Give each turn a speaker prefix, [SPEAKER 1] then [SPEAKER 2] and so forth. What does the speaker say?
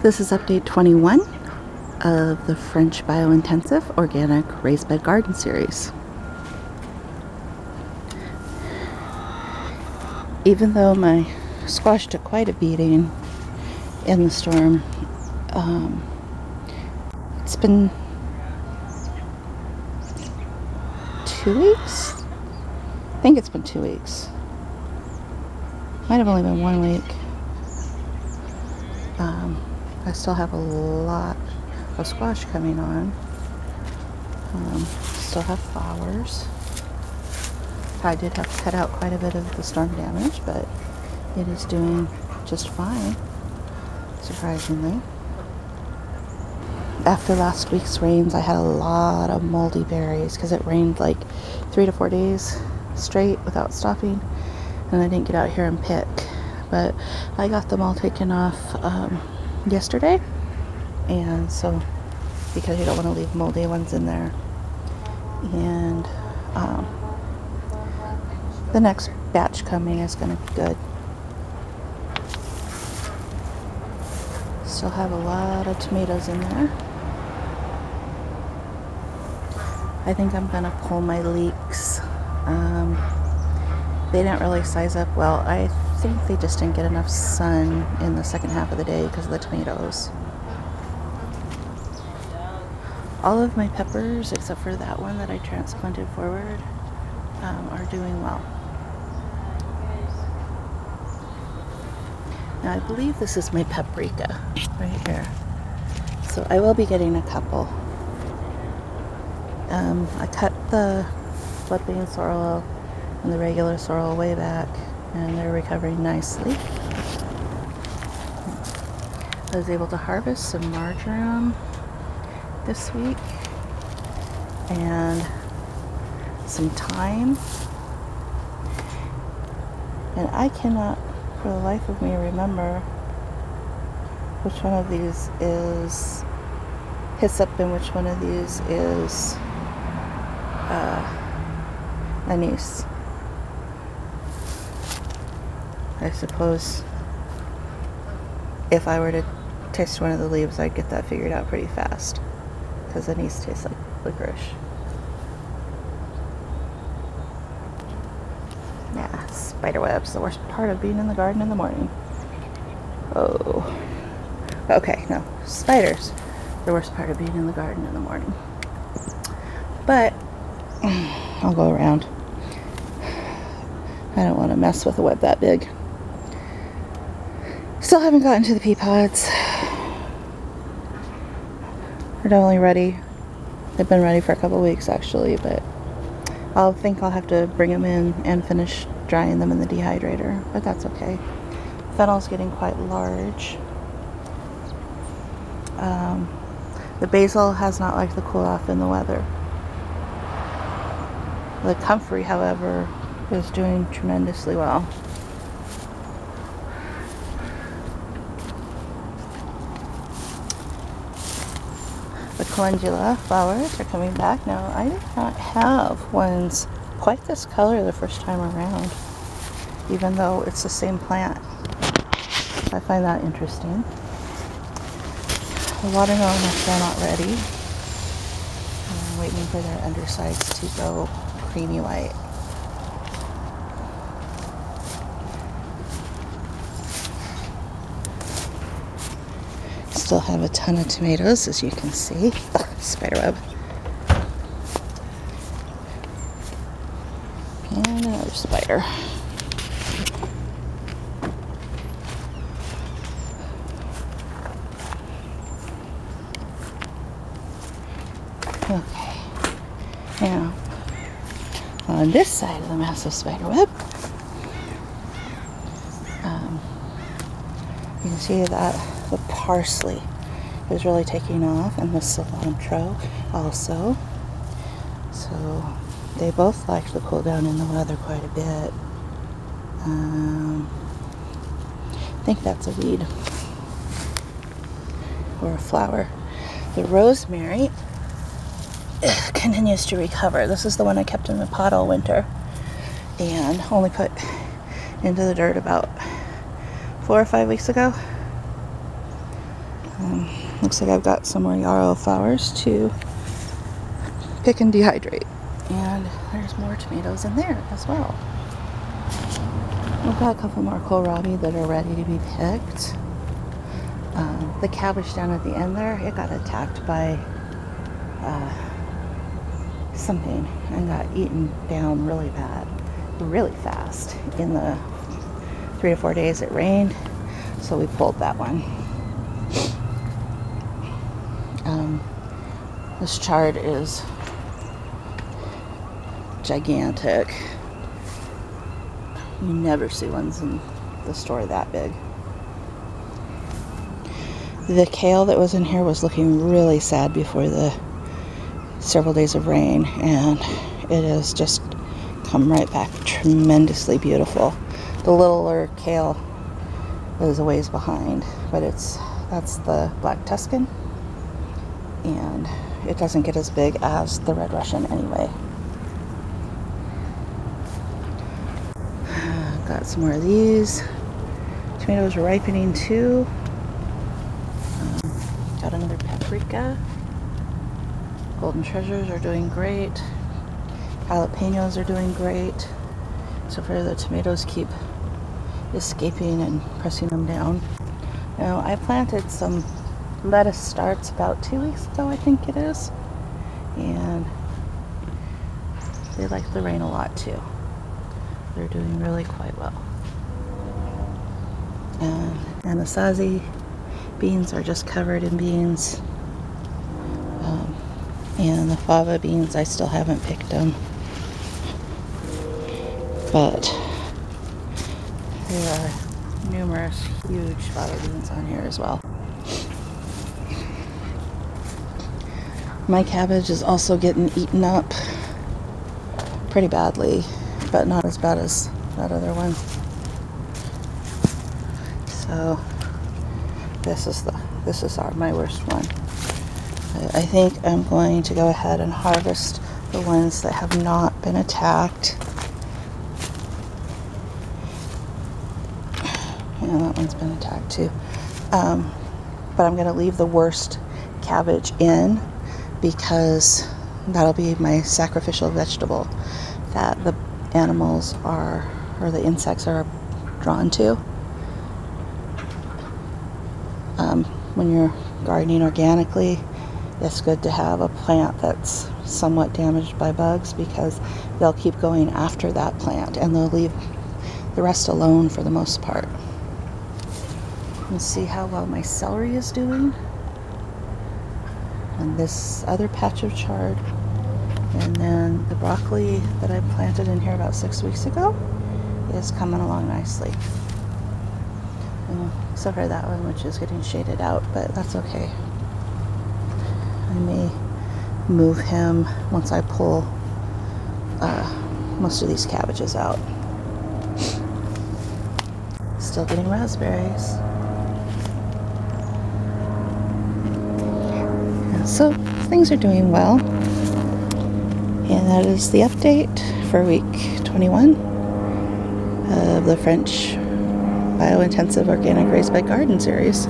[SPEAKER 1] This is update 21 of the French Biointensive Organic Raised Bed Garden series. Even though my squash took quite a beating in the storm, it's been 2 weeks? I think it's been 2 weeks. Might have only been 1 week. I still have a lot of squash coming on. Still have flowers. I did have to cut out quite a bit of the storm damage, but it is doing just fine, surprisingly. After last week's rains, I had a lot of moldy berries because it rained like 3 to 4 days straight without stopping, and I didn't get out here and pick. But I got them all taken off yesterday, and so because you don't want to leave moldy ones in there. And the next batch coming is going to be good. Still have a lot of tomatoes in there. I think I'm going to pull my leeks. They didn't really size up well. I think they just didn't get enough sun in the second half of the day because of the tomatoes. All of my peppers, except for that one that I transplanted forward, are doing well. Now I believe this is my paprika right here. So I will be getting a couple. I cut the blood bean sorrel and the regular sorrel way back, and they're recovering nicely. I was able to harvest some marjoram this week and some thyme, and I cannot for the life of me remember which one of these is hyssop and which one of these is anise. I suppose if I were to taste one of the leaves, I'd get that figured out pretty fast, because anise tastes like licorice. Yeah, spiderwebs, the worst part of being in the garden in the morning. Oh, okay, no, spiders, the worst part of being in the garden in the morning. But I'll go around. I don't want to mess with a web that big. Still haven't gotten to the pea pods. They're definitely ready. They've been ready for a couple weeks actually, but I'll have to bring them in and finish drying them in the dehydrator, but that's okay. Fennel's getting quite large. The basil has not liked the cool off in the weather. The comfrey, however, is doing tremendously well. The calendula flowers are coming back now. I did not have ones quite this color the first time around, even though it's the same plant. I find that interesting. The watermelon are still not ready. I'm waiting for their undersides to go creamy white. Still have a ton of tomatoes, as you can see. Spiderweb. And another spider. Okay. Now, on this side of the massive spiderweb, you can see that the parsley is really taking off, and the cilantro also. So they both like to cool down in the weather quite a bit. I think that's a weed or a flower. The rosemary continues to recover. This is the one I kept in the pot all winter and only put into the dirt about 4 or 5 weeks ago. Looks like I've got some more yarrow flowers to pick and dehydrate. And there's more tomatoes in there as well. We've got a couple more kohlrabi that are ready to be picked. The cabbage down at the end there, it got attacked by something and got eaten down really bad, really fast. In the 3 to 4 days it rained, so we pulled that one. This chard is gigantic. You never see ones in the store that big. The kale that was in here was looking really sad before the several days of rain, and it has just come right back tremendously beautiful. The littler kale is a ways behind, but that's the Black Tuscan, and it doesn't get as big as the Red Russian anyway. Got some more of these. Tomatoes are ripening too. Got another paprika. Golden treasures are doing great. Jalapenos are doing great. So far the tomatoes keep escaping and pressing them down. Now I planted some lettuce starts about 2 weeks ago, I think it is. And they like the rain a lot too. They're doing really quite well. And Anasazi beans are just covered in beans. And the fava beans, I still haven't picked them. But there are numerous huge fava beans on here as well. My cabbage is also getting eaten up pretty badly, but not as bad as that other one. So this is my worst one. I think I'm going to go ahead and harvest the ones that have not been attacked. Yeah, that one's been attacked too. But I'm going to leave the worst cabbage in, because that'll be my sacrificial vegetable that the animals are, or the insects are drawn to. When you're gardening organically, it's good to have a plant that's somewhat damaged by bugs, because they'll keep going after that plant and they'll leave the rest alone for the most part. Let's see how well my celery is doing. And this other patch of chard, and then the broccoli that I planted in here about 6 weeks ago is coming along nicely. Except for that one, which is getting shaded out, but that's okay. I may move him once I pull most of these cabbages out. Still getting raspberries. So things are doing well, and that is the update for week 21 of the French Biointensive Organic Raised Bed Garden series.